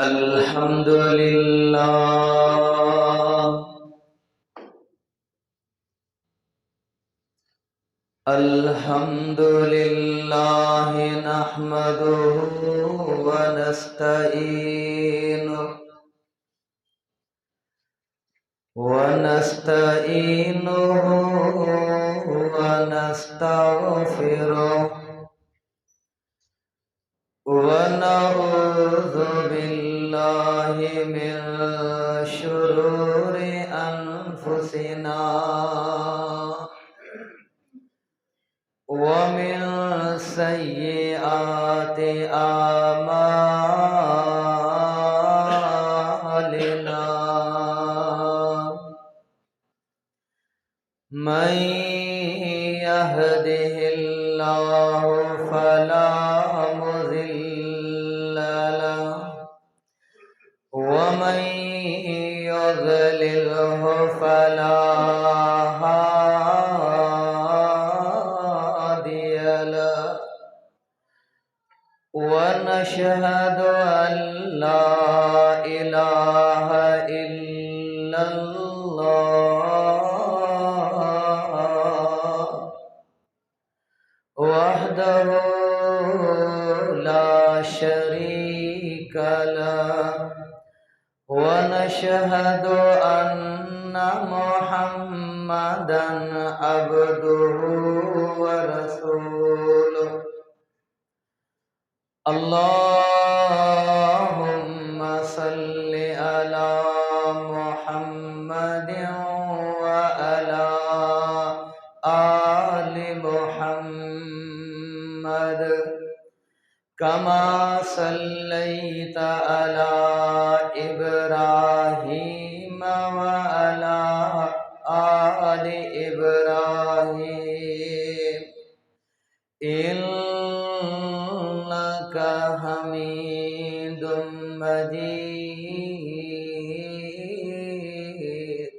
الحمد لله الحمد لله نحمده ونستعينه ونستغفره ونعوذ بالله من شرور أنفسنا ومن سيئات أعمالنا من يهده الله فلا مضل له ومن يضلله فلا هادي له ونشهد أن لا إله إلا الله وحده لا شريك له ونشهد أن عبده ورسوله اللهم صل على محمد وعلى آل محمد كما صليت على إبراهيم وعلى آل إبراهيم إنك حميد مجيد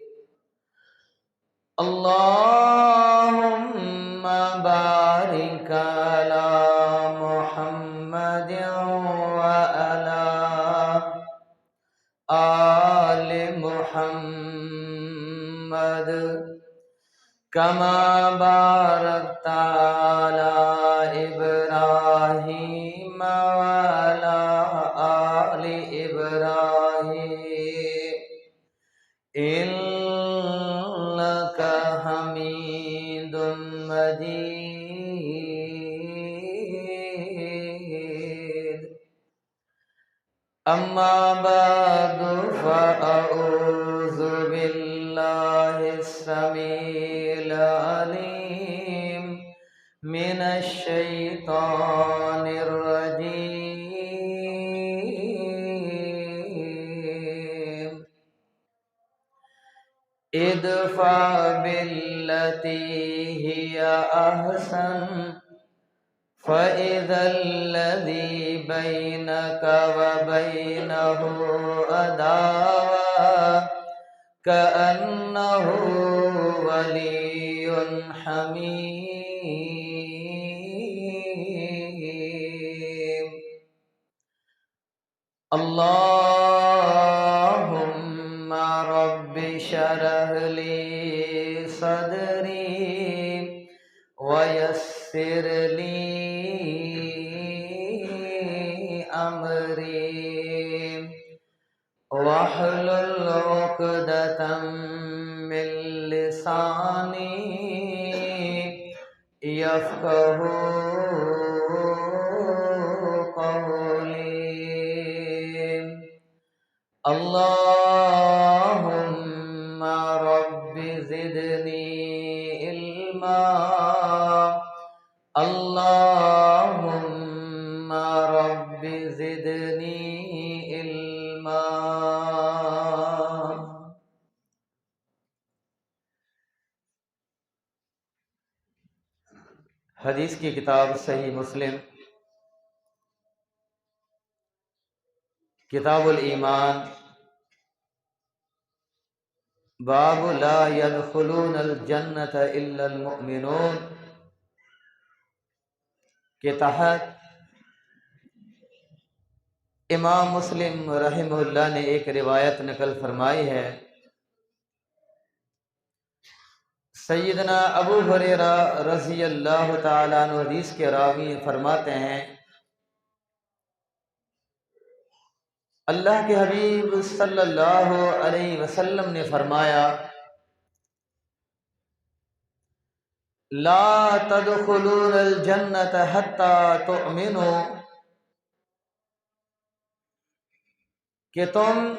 اللهم بارك على محمد وعلى آل محمد كما باركت على إبراهيم وعلى آل إبراهيم إنك حميد مجيد أما بعد فأعوذ بالله السميع العليم من الشيطان الرجيم ادفع بالتي هي أحسن فإذا الذي بينك وبينه عداوة كأنه ولي حميم اللهم رب اشرح لي صدري ويسر لي أمري واحلل عقدة من لساني يفقه قولي اللهم رب زدني علما اللهم رب زدني علما حدیث کی کتاب صحیح مسلم کتاب الایمان باب لا يدخلون الجنة الا المؤمنون کے تحت امام مسلم رحمہ اللہ نے ایک روایت نقل فرمائی ہے سیدنا ابو ہریرہ رضی اللہ تعالیٰ عنہ حدیث کے راوی فرماتے ہیں اللہ کے حبیب صلی اللہ علیہ وسلم نے فرمایا لا تدخلون الجنة حتى تؤمنوا کہ تم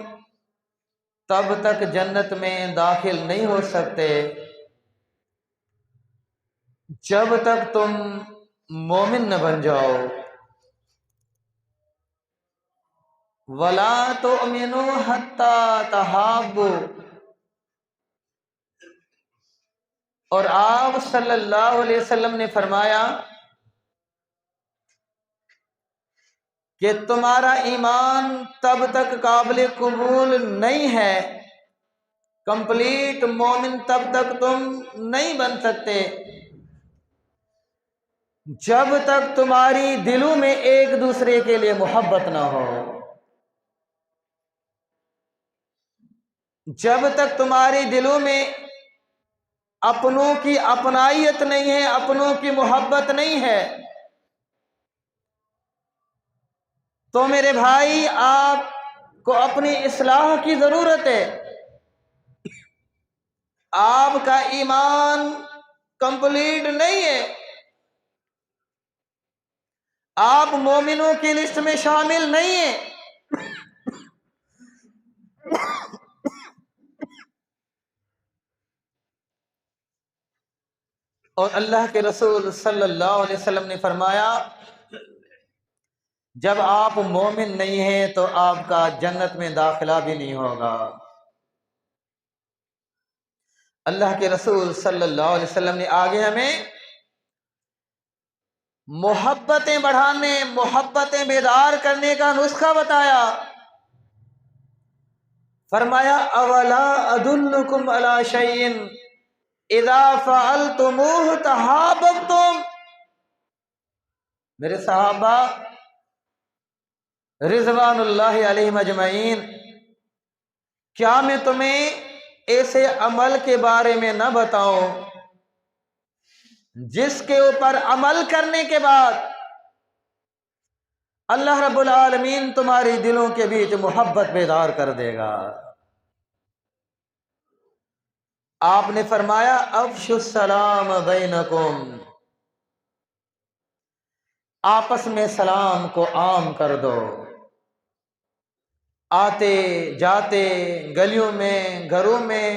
تب تک جنت میں داخل نہیں ہو سکتے جب تک تم مومن نہ بن جاؤ وَلَا تُؤْمِنُوا حَتَّى تَحَابُّوا اور آپ صلی اللہ علیہ وسلم نے فرمایا کہ تمہارا ایمان تب تک قابل قبول نہیں ہے کمپلیٹ مومن تب تک تم نہیں بن سکتے جب تک تمہاری دلوں میں ایک دوسرے کے لیے محبت نہ ہو جب تک تمہاری دلوں میں اپنوں کی اپنائیت نہیں ہے اپنوں کی محبت نہیں ہے تو میرے بھائی آپ کو اپنی اصلاح کی ضرورت ہے آپ کا ایمان کمپلیٹ نہیں ہے، آپ مومنوں کی لسٹ میں شامل نہیں ہیں۔ اور اللہ کے رسول صلی اللہ علیہ وسلم نے فرمایا جب آپ مومن نہیں ہیں تو آپ کا جنت میں داخلہ بھی نہیں ہوگا۔ اللہ کے رسول صلی اللہ علیہ وسلم نے آگے ہمیں محبتیں بڑھانے، محبتیں بیدار کرنے کا نسخہ بتایا۔ فرمایا اولا ادلکم علی شیء اذا فعلتموہ تحاببتم۔ میرے صحابہ رضوان اللہ علیہم اجمعین، کیا میں تمہیں ایسے عمل کے بارے میں نہ بتاؤں جس کے اوپر عمل کرنے کے بعد اللہ رب العالمین تمہاری دلوں کے بیچ محبت بیدار کر دے گا؟ آپ نے فرمایا افشوا السلام بینکم، آپس میں سلام کو عام کر دو۔ آتے جاتے گلیوں میں، گھروں میں،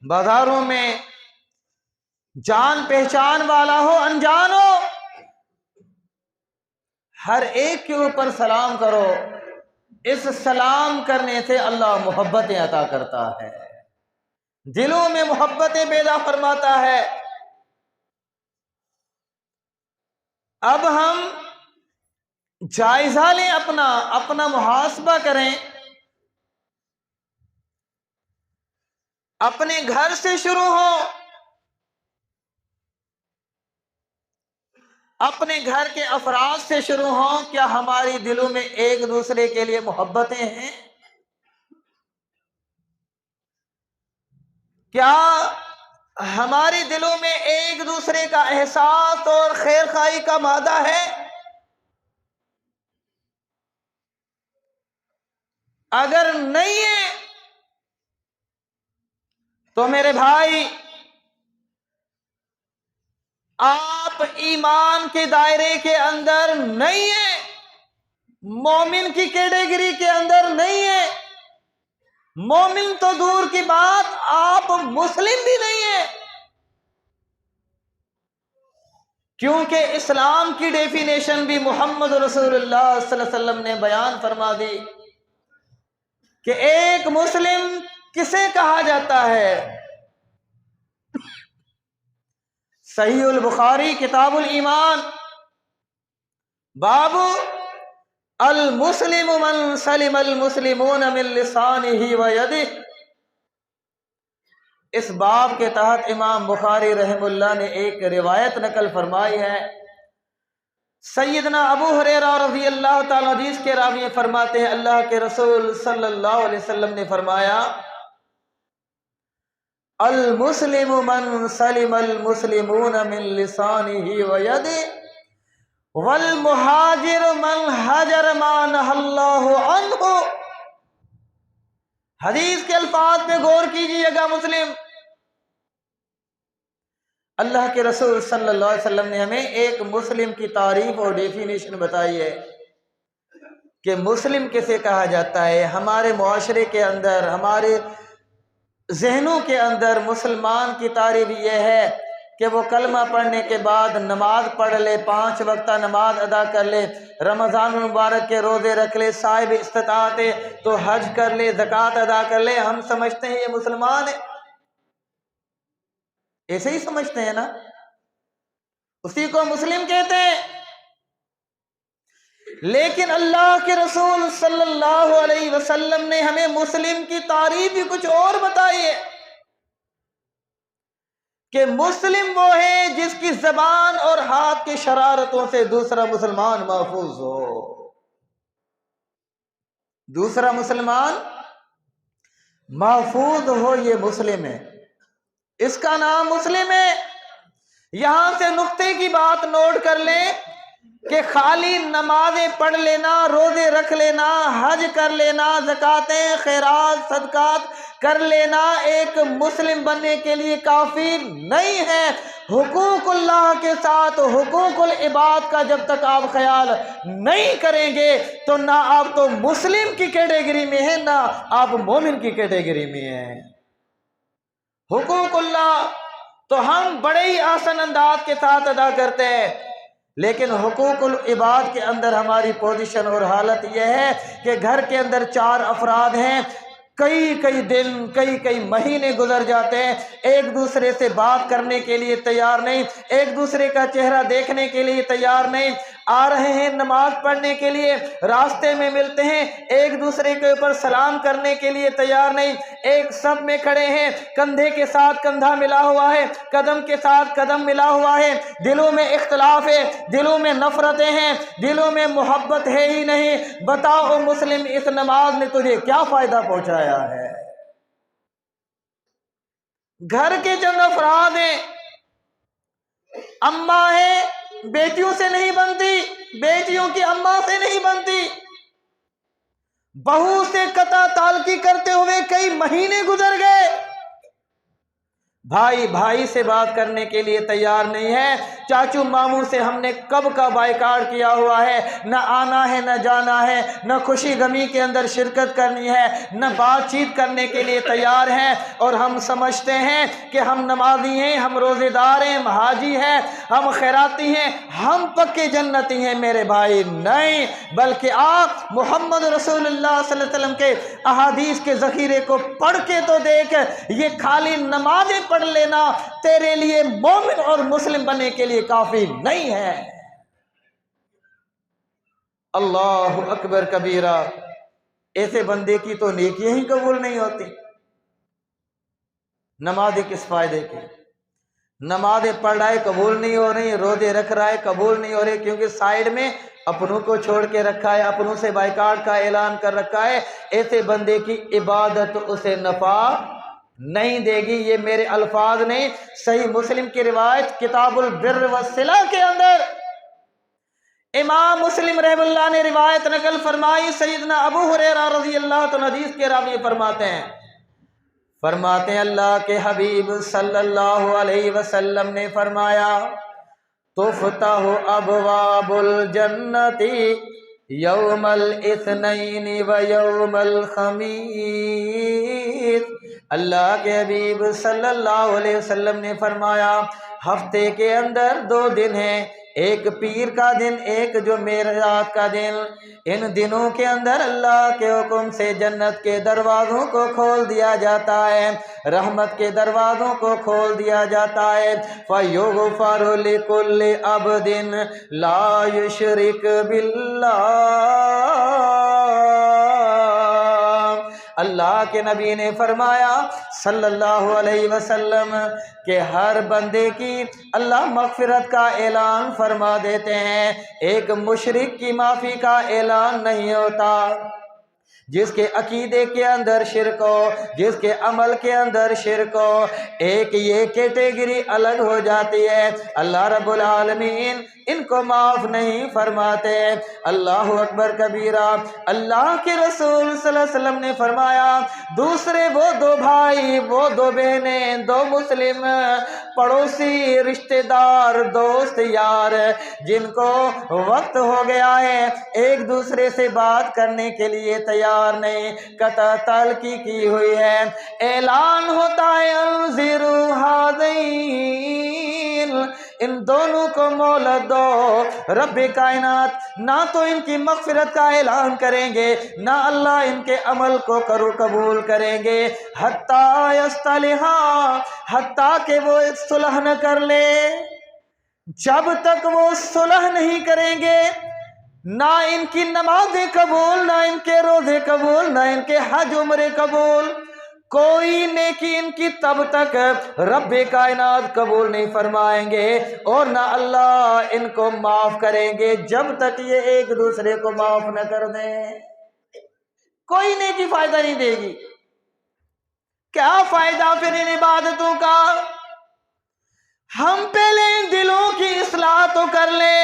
بازاروں میں، جان پہچان والا ہو انجان ہو، ہر ایک کے اوپر سلام کرو۔ اس سلام کرنے سے اللہ محبتیں عطا کرتا ہے، دلوں میں محبتیں پیدا فرماتا ہے۔ اب ہم جائزہ لیں، اپنا محاسبہ کریں، اپنے گھر سے شروع ہو، اپنے گھر کے افراد سے شروع ہوں۔ کیا ہماری دلوں میں ایک دوسرے کے لیے محبتیں ہیں؟ کیا ہماری دلوں میں ایک دوسرے کا احساس اور خیر خواہی کا مادہ ہے؟ اگر نہیں ہے تو میرے بھائی آپ ایمان کے دائرے کے اندر نہیں ہیں، مومن کی کیٹیگری کے اندر نہیں ہیں، مومن تو دور کی بات آپ مسلم بھی نہیں ہیں، کیونکہ اسلام کی ڈیفینیشن بھی محمد رسول اللہ صلی اللہ علیہ وسلم نے بیان فرما دی کہ ایک مسلم کسے کہا جاتا ہے۔ صحیح البخاری کتاب الایمان، باب المسلم من سلم المسلمون من لسانہ ویدہ۔ اس باب کے تحت امام بخاری رحم اللہ نے ایک روایت نقل فرمائی ہے۔ سیدنا ابو ہریرہ رضی اللہ تعالیٰ حدیث کے راوی فرماتے ہیں اللہ کے رسول صلی اللہ علیہ وسلم نے فرمایا المسلم من سلم المسلمون من لسانہ ویدہ والمہاجر من ہجر ما نہی اللہ عنہ۔ حدیث کے الفاظ پہ غور کیجئے گا مسلم۔ اللہ کے رسول صلی اللہ علیہ وسلم نے ہمیں ایک مسلم کی تعریف اور ڈیفینیشن بتائی ہے کہ مسلم کسے کہا جاتا ہے۔ ہمارے معاشرے کے اندر، ہمارے ذہنوں کے اندر مسلمان کی تعریف یہ ہے کہ وہ کلمہ پڑھنے کے بعد نماز پڑھ لے، 5 وقتہ نماز ادا کر لے، رمضان المبارک کے روزے رکھ لے، صاحب استطاعت ہے تو حج کر لے، زکوٰۃ ادا کر لے۔ ہم سمجھتے ہیں یہ مسلمان ہے، ایسے ہی سمجھتے ہیں نا، اسی کو مسلم کہتے ہیں۔ لیکن اللہ کے رسول صلی اللہ علیہ وسلم نے ہمیں مسلم کی تعریف بھی کچھ اور بتائی ہے کہ مسلم وہ ہے جس کی زبان اور ہاتھ کی شرارتوں سے دوسرا مسلمان محفوظ ہو۔ دوسرا مسلمان محفوظ ہو، یہ مسلم ہے، اس کا نام مسلم ہے۔ یہاں سے نقطے کی بات نوٹ کر لیں کہ خالی نمازیں پڑھ لینا، روزے رکھ لینا، حج کر لینا، زکاتیں، خیرات، صدقات کر لینا ایک مسلم بننے کے لیے کافی نہیں ہے۔ حقوق اللہ کے ساتھ حقوق العباد کا جب تک آپ خیال نہیں کریں گے تو نہ آپ تو مسلم کی کیٹیگری میں ہیں، نہ آپ مومن کی کیٹیگری میں ہیں۔ حقوق اللہ تو ہم بڑے ہی آسان انداز کے ساتھ ادا کرتے ہیں، لیکن حقوق العباد کے اندر ہماری پوزیشن اور حالت یہ ہے کہ گھر کے اندر 4 افراد ہیں، کئی دن کئی مہینے گزر جاتے ہیں، ایک دوسرے سے بات کرنے کے لیے تیار نہیں، ایک دوسرے کا چہرہ دیکھنے کے لیے تیار نہیں، آ رہے ہیں نماز پڑھنے کے لیے، راستے میں ملتے ہیں، ایک دوسرے کے اوپر سلام کرنے کے لیے تیار نہیں، ایک صف میں کھڑے ہیں، کندھے کے ساتھ کندھا ملا ہوا ہے، قدم کے ساتھ قدم ملا ہوا ہے، دلوں میں اختلاف ہے، دلوں میں نفرتیں ہیں، دلوں میں محبت ہے ہی نہیں۔ بتاؤ مسلم، اس نماز نے تجھے کیا فائدہ پہنچایا ہے؟ گھر کے چند افراد ہیں، اماں ہیں، بیٹیوں سے نہیں بنتی، بیٹیوں کی اماں سے نہیں بنتی، بہو سے قطع تعلقی کرتے ہوئے کئی مہینے گزر گئے، بھائی سے بات کرنے کے لیے تیار نہیں ہے، چاچو ماموں سے ہم نے کب کا بائیکاٹ کیا ہوا ہے، نہ آنا ہے نہ جانا ہے، نہ خوشی غمی کے اندر شرکت کرنی ہے، نہ بات چیت کرنے کے لیے تیار ہیں، اور ہم سمجھتے ہیں کہ ہم نمازی ہیں، ہم روزے دار ہیں، ہم حاجی ہیں، ہم خیراتی ہیں، ہم پکے جنتی ہیں۔ میرے بھائی نہیں، بلکہ آپ محمد رسول اللہ صلی اللہ علیہ وسلم کے احادیث کے ذخیرے کو پڑھ کے تو دیکھ، یہ خالی نمازیں پڑھ لینا تیرے لیے مومن اور مسلم بننے کے لیے کافی نہیں ہے۔ اللہ اکبر کبیرہ، ایسے بندے کی تو نیکیاں ہی قبول نہیں ہوتی۔ نمازیں کس فائدے کی؟ نمازیں پڑھ رہا ہے قبول نہیں ہو رہی، روزے رکھ رہا ہے قبول نہیں ہو رہے، کیونکہ سائیڈ میں اپنوں کو چھوڑ کے رکھا ہے، اپنوں سے بائیکاٹ کا اعلان کر رکھا ہے۔ ایسے بندے کی عبادت اسے نفع نہیں دے گی۔ یہ میرے الفاظ نہیں، صحیح مسلم کی روایت کتاب البر والصلہ کے اندر امام مسلم رحم اللہ نے روایت نقل فرمائی، سیدنا ابو ہریرہ رضی اللہ عنہ حدیث کے راوی فرماتے ہیں اللہ کے حبیب صلی اللہ علیہ وسلم نے فرمایا، تفتح ابواب الجنت یوم الاثنین و یوم الخمیس۔ اللہ کے حبیب صلی اللہ علیہ وسلم نے فرمایا، ہفتے کے اندر 2 دن ہیں، ایک پیر کا دن، ایک جو معراج کا دن، ان دنوں کے اندر اللہ کے حکم سے جنت کے دروازوں کو کھول دیا جاتا ہے، رحمت کے دروازوں کو کھول دیا جاتا ہے۔ فَيُغْفَرُ لِكُلِّ عَبْدٍ لَا يُشْرِكْ بِاللَّهِ۔ اللہ کے نبی نے فرمایا صلی اللہ علیہ وسلم کہ ہر بندے کی اللہ مغفرت کا اعلان فرما دیتے ہیں، ایک مشرک کی معافی کا اعلان نہیں ہوتا۔ جس کے عقیدے کے اندر شرک ہو، جس کے عمل کے اندر شرک ہو، ایک یہ کیٹیگری الگ ہو جاتی ہے، اللہ رب العالمین ان کو معاف نہیں فرماتے۔ اللہ اکبر کبیرہ۔ اللہ کے رسول صلی اللہ علیہ وسلم نے فرمایا، دوسرے وہ 2 بھائی، وہ 2 بہنیں، 2 مسلم پڑوسی، رشتہ دار، دوست، یار، جن کو وقت ہو گیا ہے ایک دوسرے سے بات کرنے کے لیے تیار نہیں، قطع تعلقی کی ہوئی ہے، اعلان ہوتا ہے انذروا ھذین، ان دونوں کو مہلت دو۔ رب کائنات نہ تو ان کی مغفرت کا اعلان کریں گے، نہ اللہ ان کے عمل کو قبول کریں گے، حتیٰ یصطلحا، حتیٰ کہ وہ صلح نہ کر لے۔ جب تک وہ صلح نہیں کریں گے، نہ ان کی نمازیں قبول، نہ ان کے روزے قبول، نہ ان کے حج عمرے قبول، کوئی نیکی ان کی تب تک رب کائنات قبول نہیں فرمائیں گے، اور نہ اللہ ان کو معاف کریں گے جب تک یہ ایک دوسرے کو معاف نہ کر دیں۔ کوئی نیکی فائدہ نہیں دے گی۔ کیا فائدہ پھر ان عبادتوں کا؟ ہم پہلے ان دلوں کی اصلاح تو کر لیں،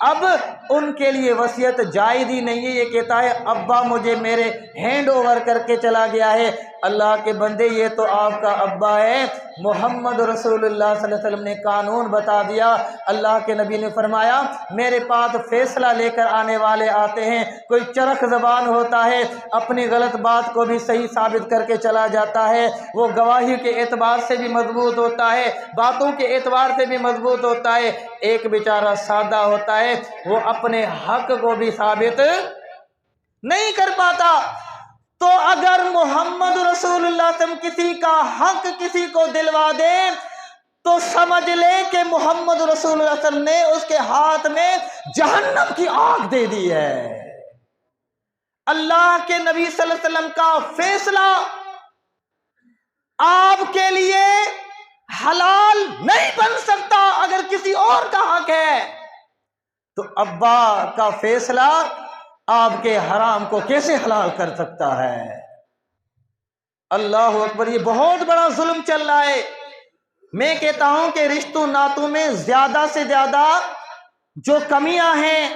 اب ان کے لیے وصیت جائز ہی نہیں ہے۔ یہ کہتا ہے ابا مجھے میرے ہینڈ اوور کر کے چلا گیا ہے۔ اللہ کے بندے یہ تو آپ کا ابا ہے۔ محمد رسول اللہ صلی اللہ علیہ وسلم نے قانون بتا دیا۔ اللہ کے نبی نے فرمایا میرے پاس فیصلہ لے کر آنے والے آتے ہیں، کوئی چرخ زبان ہوتا ہے، اپنی غلط بات کو بھی صحیح ثابت کر کے چلا جاتا ہے، وہ گواہی کے اعتبار سے بھی مضبوط ہوتا ہے، باتوں کے اعتبار سے بھی مضبوط ہوتا ہے۔ ایک بیچارہ سادہ ہوتا ہے، وہ اپنے حق کو بھی ثابت نہیں کر پاتا۔ تو اگر محمد رسول اللہ صلی اللہ علیہ وسلم کسی کا حق کسی کو دلوا دے تو سمجھ لے کہ محمد رسول اللہ صلی اللہ علیہ وسلم نے اس کے ہاتھ میں جہنم کی آگ دے دی ہے۔ اللہ کے نبی صلی اللہ علیہ وسلم کا فیصلہ آپ کے لیے حلال نہیں بن سکتا۔ اگر کسی اور کا حق ہے تو ابا کا فیصلہ آپ کے حرام کو کیسے حلال کر سکتا ہے؟ اللہ اکبر، یہ بہت بڑا ظلم چل رہا ہے۔ میں کہتا ہوں کہ رشتوں ناتوں میں زیادہ سے زیادہ جو کمیاں ہیں،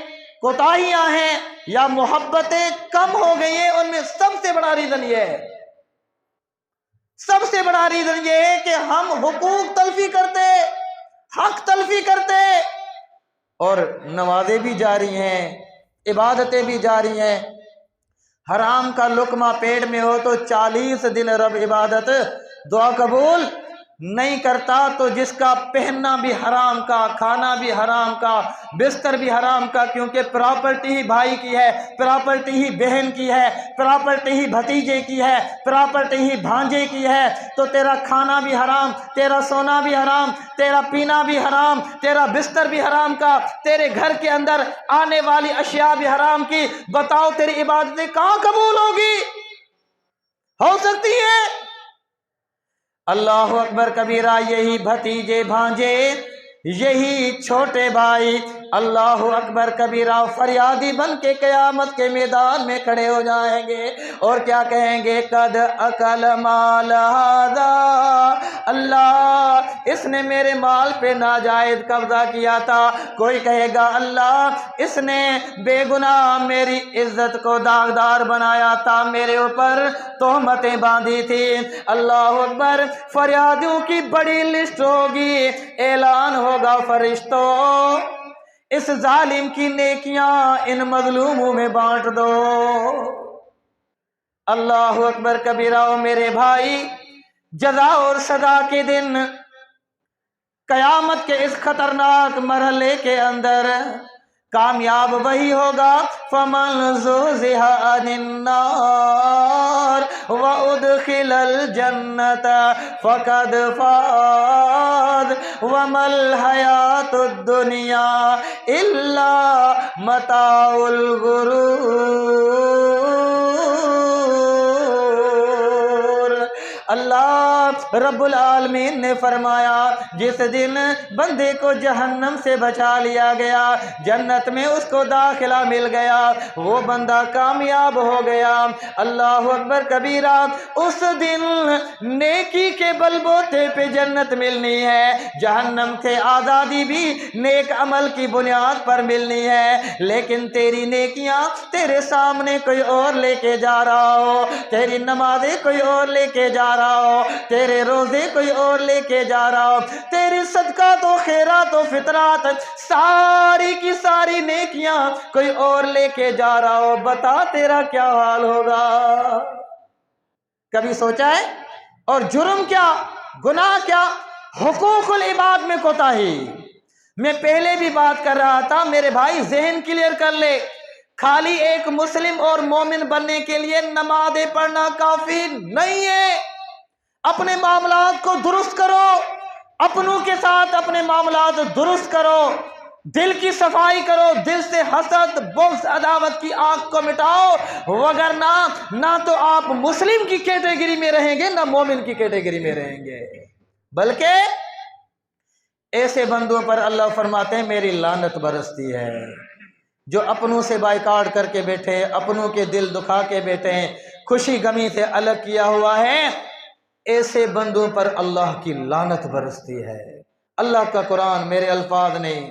کوتاہیاں ہیں یا محبتیں کم ہو گئی ہیں، ان میں سب سے بڑا ریزن یہ ہے، سب سے بڑا ریزن یہ ہے کہ ہم حقوق تلفی کرتے، حق تلفی کرتے، اور نمازیں بھی جاری ہیں، عبادتیں بھی جاری ہیں۔ حرام کا لقمہ پیٹ میں ہو تو 40 دن رب عبادت دعا قبول نہیں کرتا۔ تو جس کا پہننا بھی حرام کا، کھانا بھی حرام کا، بستر بھی حرام کا، کیونکہ پراپرٹی ہی بھائی کی ہے، پراپرٹی ہی بہن کی ہے، پراپرٹی ہی بھتیجے کی ہے، پراپرٹی ہی بھانجے کی ہے، تو تیرا کھانا بھی حرام، تیرا سونا بھی حرام، تیرا پینا بھی حرام، تیرا بستر بھی حرام کا، تیرے گھر کے اندر آنے والی اشیاء بھی حرام کی۔ بتاؤ تیری عبادتیں کہاں قبول ہوگی؟ ہو سکتی ہے؟ اللہ اکبر کبیرہ، یہی بھتیجے بھانجے، یہی چھوٹے بھائی اللہ اکبر کبیرہ فریادی بن کے قیامت کے میدان میں کھڑے ہو جائیں گے اور کیا کہیں گے؟ قد اکل مال ھذا، اللہ اس نے میرے مال پہ ناجائز قبضہ کیا تھا۔ کوئی کہے گا اللہ اس نے بے گناہ میری عزت کو داغدار بنایا تھا، میرے اوپر تہمتیں باندھی تھی۔ اللہ اکبر، فریادیوں کی بڑی لسٹ ہوگی، اعلان ہوگا فرشتوں اس ظالم کی نیکیاں ان مظلوموں میں بانٹ دو۔ اللہ اکبر کبیرہ، میرے بھائی، جزا اور سزا کے دن قیامت کے اس خطرناک مرحلے کے اندر کامیاب وہی ہوگا فمن زحزح عن النار وادخل الجنۃ فقد فاز وما الحیاۃ الدنیا الا متاع الغرور۔ اللہ رب العالمین نے فرمایا جس دن بندے کو جہنم سے بچا لیا گیا، جنت میں اس کو داخلہ مل گیا، وہ بندہ کامیاب ہو گیا۔ اللہ اکبر کبیرہ، اس دن نیکی کے بل بوتے پہ جنت ملنی ہے، جہنم سے آزادی بھی نیک عمل کی بنیاد پر ملنی ہے۔ لیکن تیری نیکیاں تیرے سامنے کوئی اور لے کے جا رہا ہو، تیری نمازیں کوئی اور لے کے جا رہا ہو، تیرے روزے کوئی اور لے کے جا رہا ہو، تیری صدقات و خیرات و فطرات ساری کی ساری نیکیاں کوئی اور لے کے جا رہا ہو، بتا تیرا کیا حال ہوگا؟ کبھی سوچا ہے؟ اور جرم کیا، گناہ کیا؟ حقوق العباد میں کوتاہی۔ میں پہلے بھی بات کر رہا تھا، میرے بھائی ذہن کلیئر کر لے، خالی ایک مسلم اور مومن بننے کے لیے نمازیں پڑھنا کافی نہیں ہے۔ اپنے معاملات کو درست کرو، اپنوں کے ساتھ اپنے معاملات درست کرو، دل کی صفائی کرو، دل سے حسد، بغض، عداوت کی آگ کو مٹاؤ، وگرنہ نہ تو آپ مسلم کی کیٹیگری میں رہیں گے نہ مومن کی کیٹیگری میں رہیں گے، بلکہ ایسے بندوں پر اللہ فرماتے ہیں میری لعنت برستی ہے، جو اپنوں سے بائیکاٹ کر کے بیٹھے، اپنوں کے دل دکھا کے بیٹھے ہیں، خوشی غمی سے الگ کیا ہوا ہے، ایسے بندوں پر اللہ کی لعنت برستی ہے۔ اللہ کا قرآن میرے الفاظ نہیں،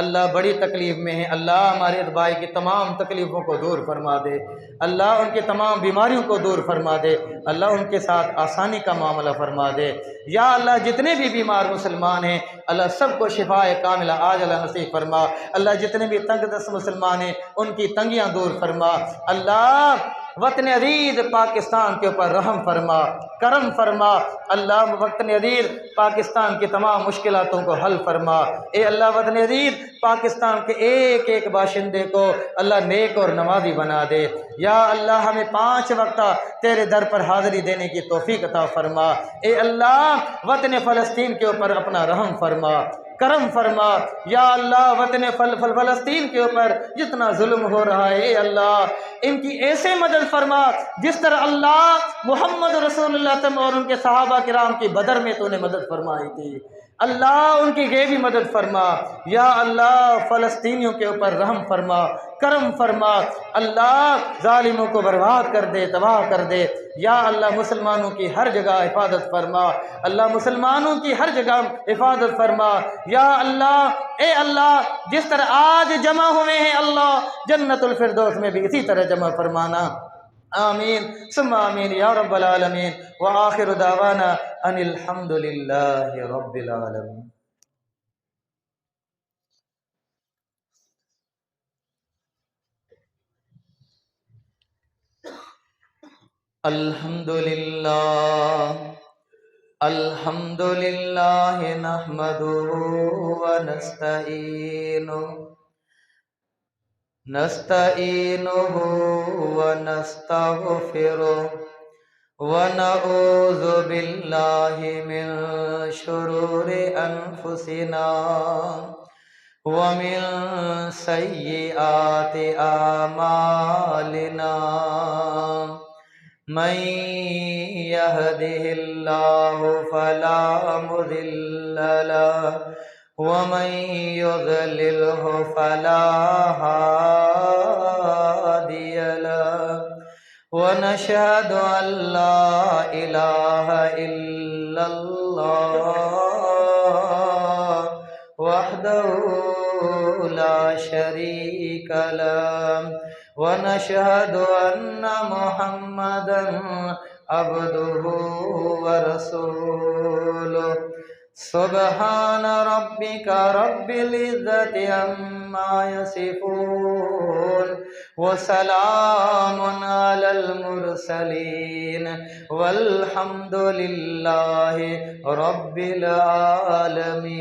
اللہ بڑی تکلیف میں ہیں، اللہ ہمارے اس بھائی کی تمام تکلیفوں کو دور فرما دے، اللہ ان کی تمام بیماریوں کو دور فرما دے، اللہ ان کے ساتھ آسانی کا معاملہ فرما دے۔ یا اللہ جتنے بھی بیمار مسلمان ہیں اللہ سب کو شفاء کاملہ عاجلہ نصیب فرما، اللہ جتنے بھی تنگ دست مسلمان ہیں ان کی تنگیاں دور فرما، اللہ وطن عزیز پاکستان کے اوپر رحم فرما، کرم فرما، اللہ وطن عزیز پاکستان کی تمام مشکلاتوں کو حل فرما، اے اللہ وطن عزیز پاکستان کے ایک ایک باشندے کو اللہ نیک اور نمازی بنا دے، یا اللہ ہمیں 5 وقت تیرے در پر حاضری دینے کی توفیق عطا فرما، اے اللہ وطن فلسطین کے اوپر اپنا رحم فرما، کرم فرما، یا اللہ وطن فلسطین کے اوپر جتنا ظلم ہو رہا ہے اے اللہ ان کی ایسے مدد فرما جس طرح اللہ محمد رسول اللہ صلی اللہ علیہ وسلم اور ان کے صحابہ کرام کی بدر میں تو نے مدد فرمائی تھی، اللہ ان کی غیبی مدد فرما، یا اللہ فلسطینیوں کے اوپر رحم فرما، کرم فرما، اللہ ظالموں کو برباد کر دے، تباہ کر دے، یا اللہ مسلمانوں کی ہر جگہ حفاظت فرما، اللہ مسلمانوں کی ہر جگہ حفاظت فرما، یا اللہ اے اللہ جس طرح آج جمع ہوئے ہیں اللہ جنت الفردوس میں بھی اسی طرح جمع فرمانا، آمین ثم آمین یا رب العالمین، وآخر دعوانا ان الحمد للہ رب العالمین۔ الحمد للہ الحمد للہ نحمدہ نستعینہ ونستغفرہ ونعوذ باللہ من شرور انفسنا ومن سیئات اعمالنا، من يهده الله فلا مضل له ومن يضلله فلا هادي له، ونشهد أن لا إله إلا الله وحده لا شريك له، ونشهد أن محمدا عبده ورسوله، سبحان ربك رب العزة عما يصفون وسلام على المرسلين والحمد لله رب العالمين۔